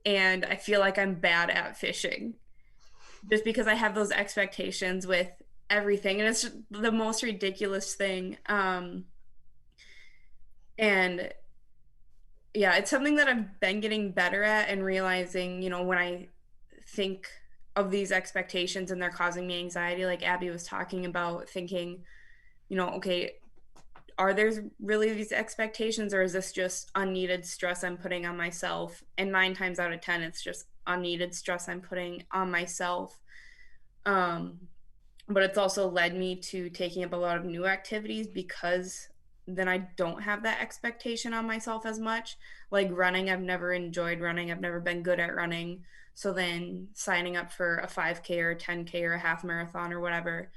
and I feel like I'm bad at fishing just because I have those expectations with everything, and it's the most ridiculous thing. And yeah, it's something that I've been getting better at and realizing, when I think of these expectations and they're causing me anxiety, like Abby was talking about, thinking, okay, are there really these expectations, or is this just unneeded stress I'm putting on myself? And 9 times out of 10, it's just unneeded stress I'm putting on myself. But it's also led me to taking up a lot of new activities because then I don't have that expectation on myself as much. Like running, I've never enjoyed running. I've never been good at running. So then signing up for a 5K or a 10K or a half marathon or whatever,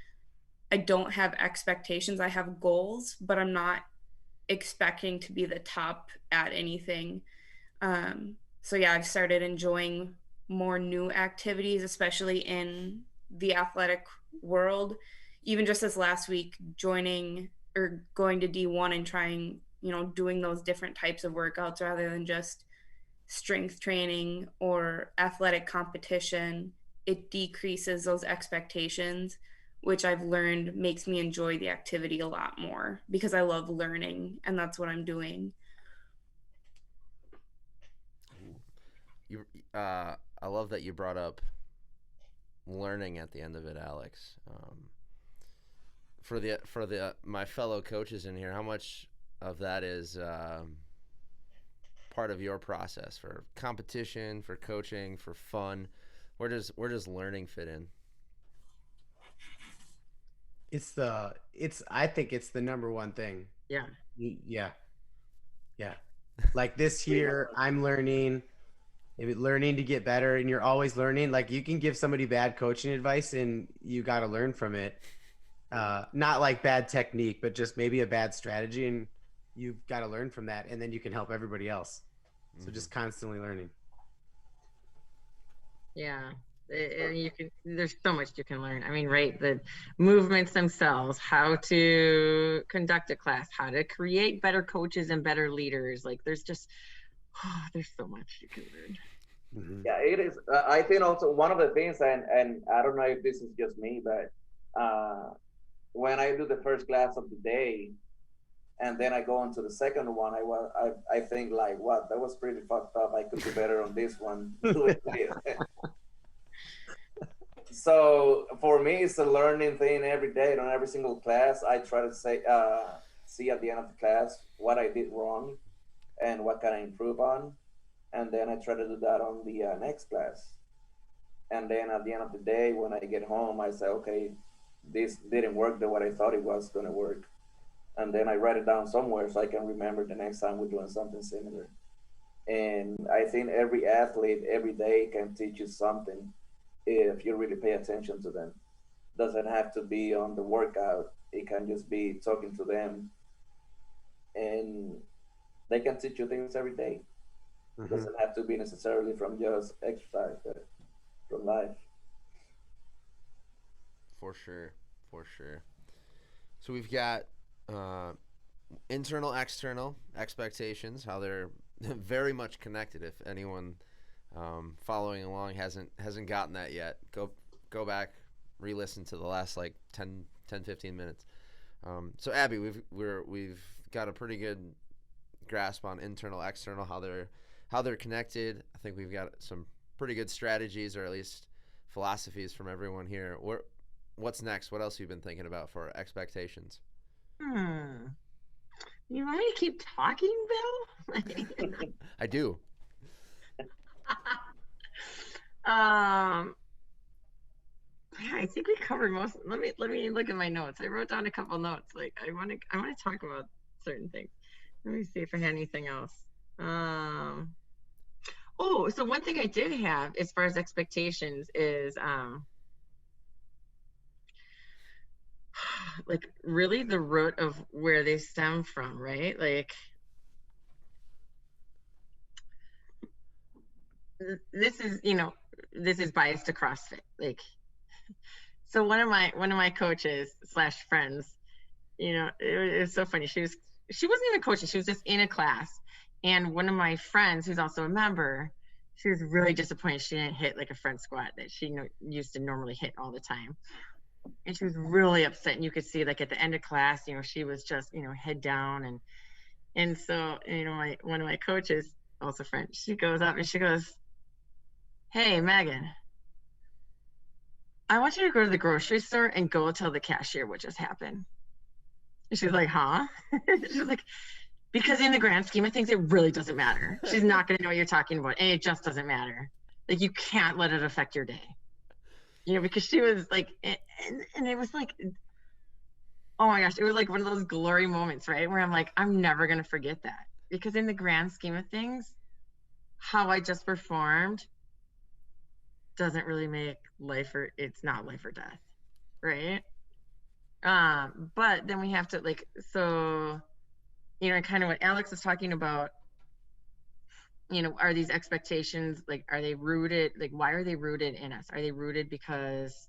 I don't have expectations. I have goals, but I'm not expecting to be the top at anything. So yeah, I've started enjoying more new activities, especially in the athletic world. Even just this last week, joining or going to D1 and trying, doing those different types of workouts rather than just strength training or athletic competition, it decreases those expectations, which I've learned makes me enjoy the activity a lot more because I love learning and that's what I'm doing. I love that you brought up learning at the end of it, Alex. For my fellow coaches in here, how much of that is part of your process for competition, for coaching, for fun? Where does learning fit in? I think it's the number one thing. Yeah. Yeah. Yeah. Like this year, I'm learning, maybe learning to get better, and you're always learning. Like you can give somebody bad coaching advice and you got to learn from it. Not like bad technique, but just maybe a bad strategy, and you've got to learn from that, and then you can help everybody else. So just constantly learning. Yeah. And you can, there's so much you can learn. I mean, right, the movements themselves, how to conduct a class, how to create better coaches and better leaders. Like there's just, there's so much you can learn. Yeah, it is. I think also one of the things, and I don't know if this is just me, but when I do the first class of the day, and then I go into the second one, I think like, what, that was pretty fucked up. I could do better on this one. So for me, it's a learning thing every day. On every single class, I try to see at the end of the class what I did wrong and what can I improve on, and then I try to do that on the next class. And then at the end of the day, when I get home, I say, okay, this didn't work the way I thought it was going to work. And then I write it down somewhere so I can remember the next time we're doing something similar. And I think every athlete every day can teach you something if you really pay attention to them. Doesn't have to be on the workout. It can just be talking to them, and they can teach you things every day. Doesn't have to be necessarily from just exercise, but from life. For sure. So we've got internal, external expectations, how they're very much connected. If anyone following along hasn't gotten that yet, go back, re-listen to the last like 10 15 minutes. So Abby, we've got a pretty good grasp on internal, external, how they're connected. I think we've got some pretty good strategies, or at least philosophies, from everyone here. What's next? What else have you been thinking about for expectations? You want me to keep talking, Bill? I do. I think we covered most. Let me look at my notes. I wrote down a couple notes. Like I want to talk about certain things. Let me see if I had anything else. Oh, so one thing I did have as far as expectations is like really the root of where they stem from, right? Like this is biased to CrossFit. Like, so one of my coaches / friends, it was so funny. She wasn't even coaching. She was just in a class. And one of my friends, who's also a member, she was really disappointed she didn't hit like a front squat that she used to normally hit all the time. And she was really upset. And you could see like at the end of class, she was just, head down. And so, one of my coaches, also friend, she goes up and she goes, "Hey, Megan, I want you to go to the grocery store and go tell the cashier what just happened." And she's like, "Huh?" She's like, "Because in the grand scheme of things, it really doesn't matter. She's not going to know what you're talking about. And it just doesn't matter. Like, you can't let it affect your day." Because she was like, and it was like, oh my gosh, it was like one of those glory moments, right? Where I'm like, I'm never going to forget that. Because in the grand scheme of things, how I just performed doesn't really make it's not life or death, right? But then we have to kind of what Alex was talking about, are these expectations, like, are they rooted, like, why are they rooted in us? Are they rooted because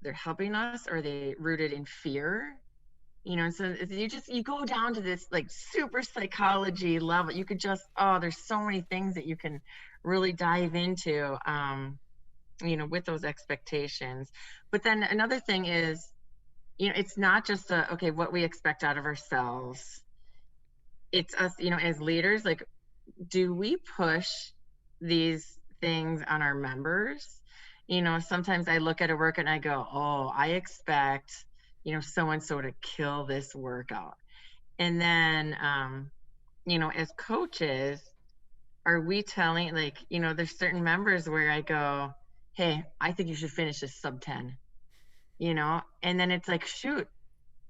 they're helping us? Or are they rooted in fear? And so you go down to this like super psychology level. You could just, there's so many things that you can really dive into, with those expectations. But then another thing is, it's not just what we expect out of ourselves. It's us, as leaders, like, do we push these things on our members? Sometimes I look at a work and I go, oh, I expect, so-and-so to kill this workout. And then, as coaches, are we telling, like, you know, there's certain members where I go, hey, I think you should finish this sub 10, you know, and then it's like, shoot,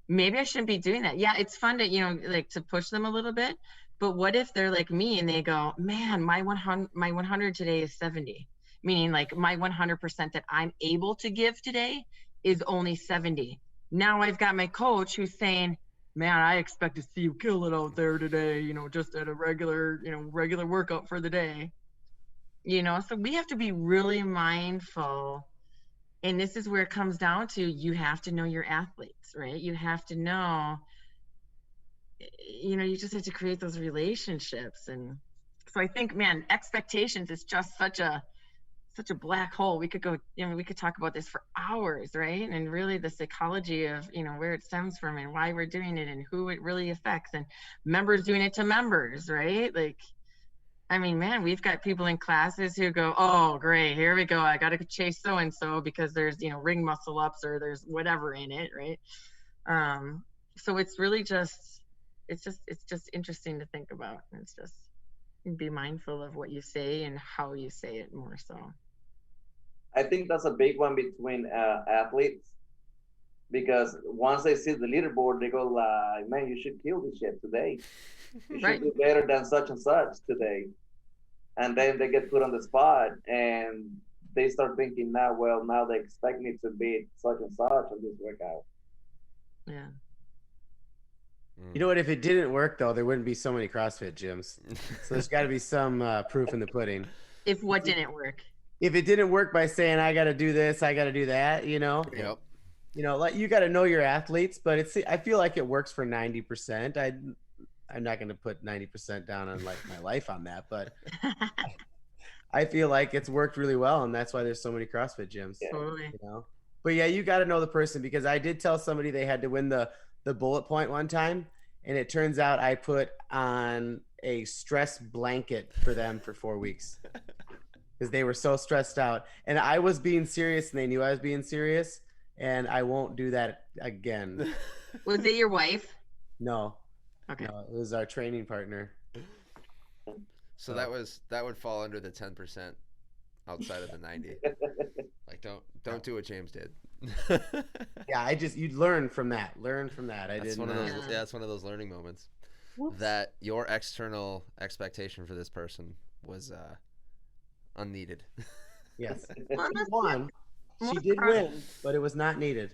maybe I shouldn't be doing that. Yeah, it's fun to, you know, like to push them a little bit, but what if they're like me and they go, man, my 100 today is 70, meaning like my 100% that I'm able to give today is only 70. Now I've got my coach who's saying, man, I expect to see you kill it out there today, you know, just at a regular, you know, regular workout for the day, you know. So we have to be really mindful. And this is where it comes down to, you have to know your athletes, right? You have to know, you know, you just have to create those relationships. And so I think, man, expectations is just such a black hole. We could go, you know, we could talk about this for hours, right? And really the psychology of, you know, where it stems from and why we're doing it and who it really affects, and members doing it to members, right? Like, I mean, man, we've got people in classes who go, oh, great, here we go. I got to chase so-and-so because there's, you know, ring muscle ups or there's whatever in it, right? So it's really just, it's just interesting to think about. It's just, be mindful of what you say and how you say it more so. I think that's a big one between athletes, because once they see the leaderboard, they go like, man, you should kill this shit today. You should Right. do better than such and such today. And then they get put on the spot and they start thinking now, well, now they expect me to beat such and such on this workout. Yeah. You know what? If it didn't work, though, there wouldn't be so many CrossFit gyms. So there's got to be some proof in the pudding. If what didn't work? If it didn't work by saying, I got to do this, I got to do that, you know? Yep. You know, like, you got to know your athletes, but I feel like it works for 90%. I'm not going to put 90% down on like my life on that, but I feel like it's worked really well, and that's why there's so many CrossFit gyms. Yeah. Totally. You know? But yeah, you got to know the person, because I did tell somebody they had to win the bullet point one time, and it turns out I put on a stress blanket for them for 4 weeks because they were so stressed out, and I was being serious and they knew I was being serious, and I won't do that again. Was it your wife? No. Okay. No, it was our training partner. So that would fall under the 10% outside of the 90. Like, don't do what James did. Yeah, you'd learn from that. That's one of those. Yeah, that's one of those learning moments. Whoops. That your external expectation for this person was unneeded. Yes. Well, She that's won. She most did Cross- win, but it was not needed.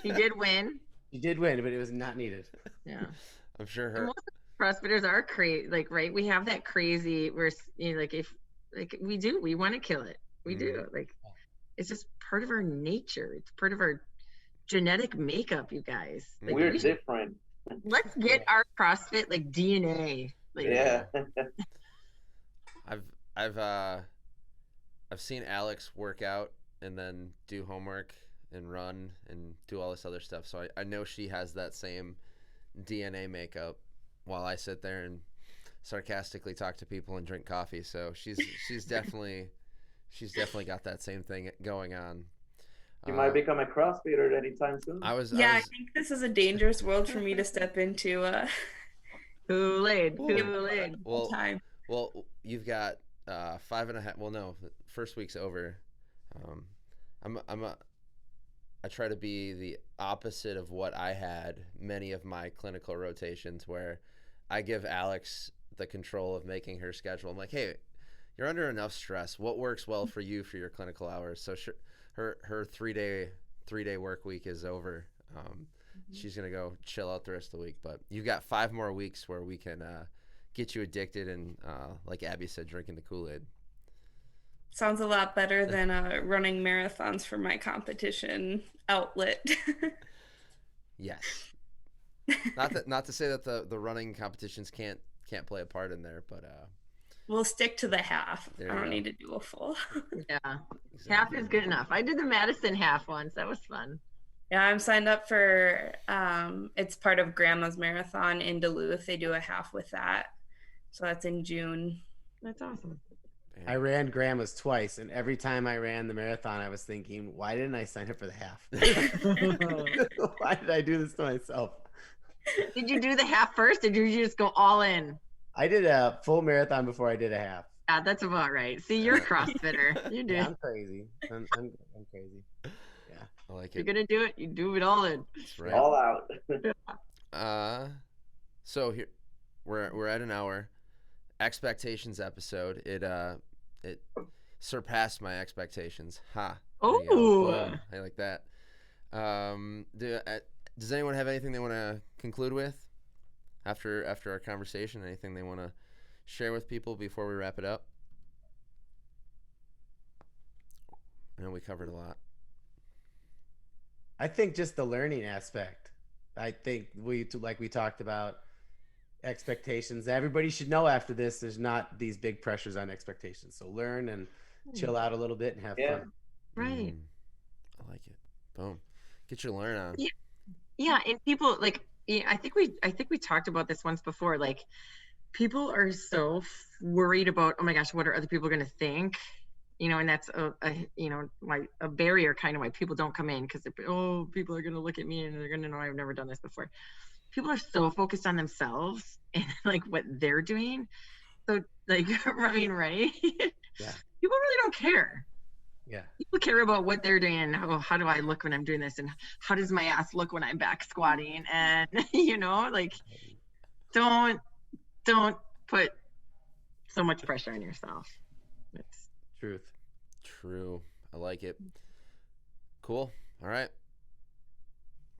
She did win. She did win, but it was not needed. Yeah. I'm sure And her. most CrossFitters are crazy, like, right? We have that crazy, we're, you know, like, if, like, we want to kill it. We do. Like, it's just part of our nature. It's part of our genetic makeup, you guys. Like, We're we should- different. let's get our CrossFit like DNA. Like, Yeah. I've seen Alex work out and then do homework and run and do all this other stuff. So I know she has that same DNA makeup while I sit there and sarcastically talk to people and drink coffee. So she's definitely got that same thing going on. You might become a CrossFitter anytime soon. I think this is a dangerous world for me to step into. Kool-Aid. Well, time. Well, you've got 5.5. Well, no, the first week's over. I try to be the opposite of what I had many of my clinical rotations, where I give Alex the control of making her schedule. I'm like, hey, you're under enough stress. What works well for you for your clinical hours? So her 3-day work week is over. She's gonna go chill out the rest of the week. But you've got 5 more weeks where we can get you addicted and, like Abby said, drinking the Kool-Aid. Sounds a lot better than running marathons for my competition outlet. Yes. Not to say that the running competitions can't play a part in there, but we'll stick to the half. I don't go. need to do a full. Yeah. Exactly. Half is good enough. I did the Madison half once. That was fun. Yeah, I'm signed up for it's part of Grandma's Marathon in Duluth. They do a half with that. So that's in June. That's awesome. I ran Grandma's twice, and every time I ran the marathon, I was thinking, why didn't I sign up for the half? Why did I do this to myself? Did you do the half first, or did you just go all in? I did a full marathon before I did a half. Yeah, that's about right. See, you're a CrossFitter. You do. Yeah, I'm crazy. I'm crazy. Yeah. I like If you're it. gonna do it, you do it all in. That's right. All out. So here we're at an hour. Expectations episode. It surpassed my expectations. Ha. There you go. Oh. Boom. I like that. Does anyone have anything they want to conclude with after our conversation? Anything they want to share with people before we wrap it up? I know we covered a lot. I think just the learning aspect. I think we talked about expectations. Everybody should know after this, there's not these big pressures on expectations. So learn and chill out a little bit and have fun. Right. I like it. Boom. Get your learn on. Yeah, and people like, I think we talked about this once before. Like, people are so worried about, oh my gosh, what are other people going to think? And that's a barrier kind of why people don't come in, because people are going to look at me and they're going to know I've never done this before. People are so focused on themselves and like what they're doing. So like, right? Yeah. People really don't care. Yeah. People care about what they're doing and how do I look when I'm doing this, and how does my ass look when I'm back squatting, and like, don't put so much pressure on yourself. It's True. I like it. Cool. All right.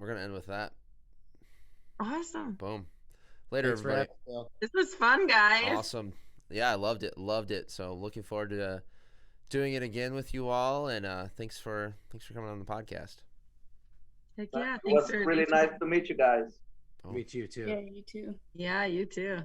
We're gonna end with that. awesome. Boom. Later, Thanks for everybody. having me, Phil. This was fun, guys. Awesome. Yeah, I loved it. So looking forward to doing it again with you all, and thanks for coming on the podcast. Heck yeah. It was really nice to meet you guys. Boom. Meet you too. Yeah, you too. Yeah, you too.